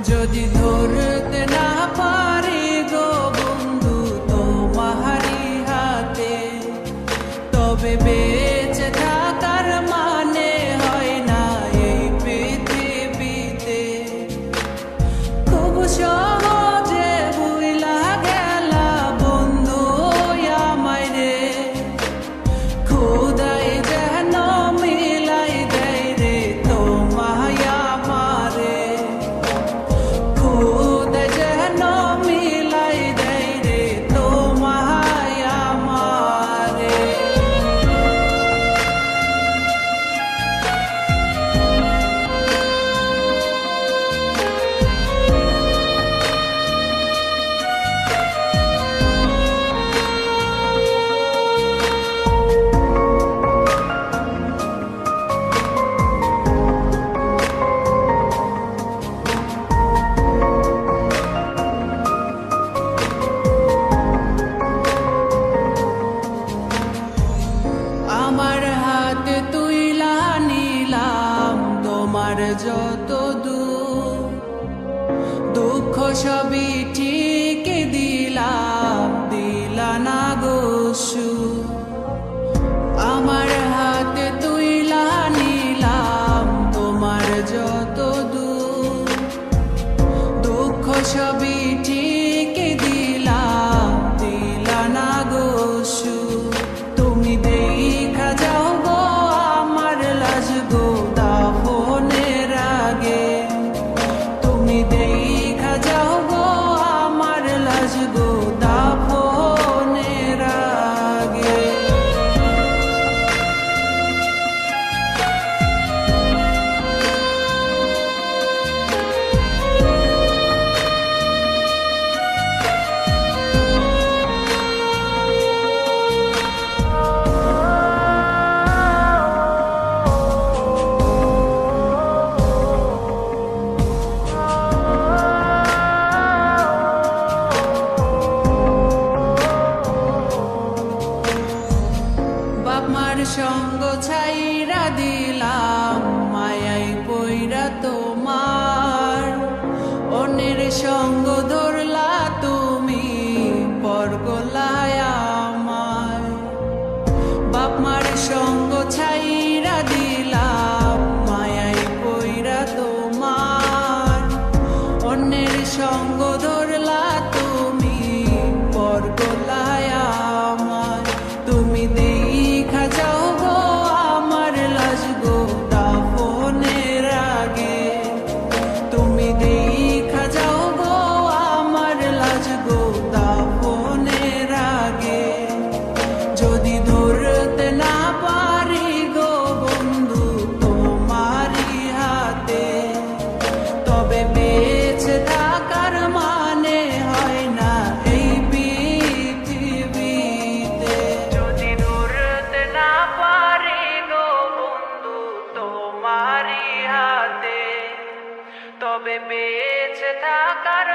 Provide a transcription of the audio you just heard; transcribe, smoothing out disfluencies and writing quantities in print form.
যদি ধরতে না পারি গো বন্ধু তোমারি হাতে, তবে বেঁচে থাকার মানে হয় না এই পৃথিবীতে। খুব সহজে ভুইলা গেলা বন্ধু আমায় রে, খোদাই যেন মিলাই দেয় রে তোমায় আমারে, খোদাই যেন মিলাই দেয় রে তোমায় আমারে। আমার হাতে তুইলা নিলাম তোমার যত দূর, দুঃখ সবই ঠিক দিলাম, দিলা না গো সুর। আমার হাতে তুইলা নিলাম তোমার যত দূর, দুঃখ সবই ঠিক দিলাম, দিলা না গো সুর। তুমি দেখা যাও গো আমার লাজ গো দাফনের আগে, তুমি দেখা যাও গো আমার লাজ গো দাফনের আগে। বাপমার সঙ্গ ছাইরা দিলাম মায়াই পইরা তোমার, অন্যের সঙ্গ ধরলা তুমি পর গলায় আমার। বাপমার সঙ্গ ছাইরা দিলাম মায়াই পইরা তোমার, অন্যের সঙ্গ ধরলা তুমি পর গলায় আমার। তুমি দেখা যাও গো আমার লাজ গো দাফনের আগে, তুমি দেখা যাও গো আমার লাজ গো দাফনের আগে। যদি ধরতে না পারি গো বন্ধু তোমারি হাতে, তবে বেঁচে থাকার মানে হয় না এই পৃথিবীতে। যদি ধরতে না পারি গো বন্ধু তোমারি হাতে, তবে বেঁচে থাকার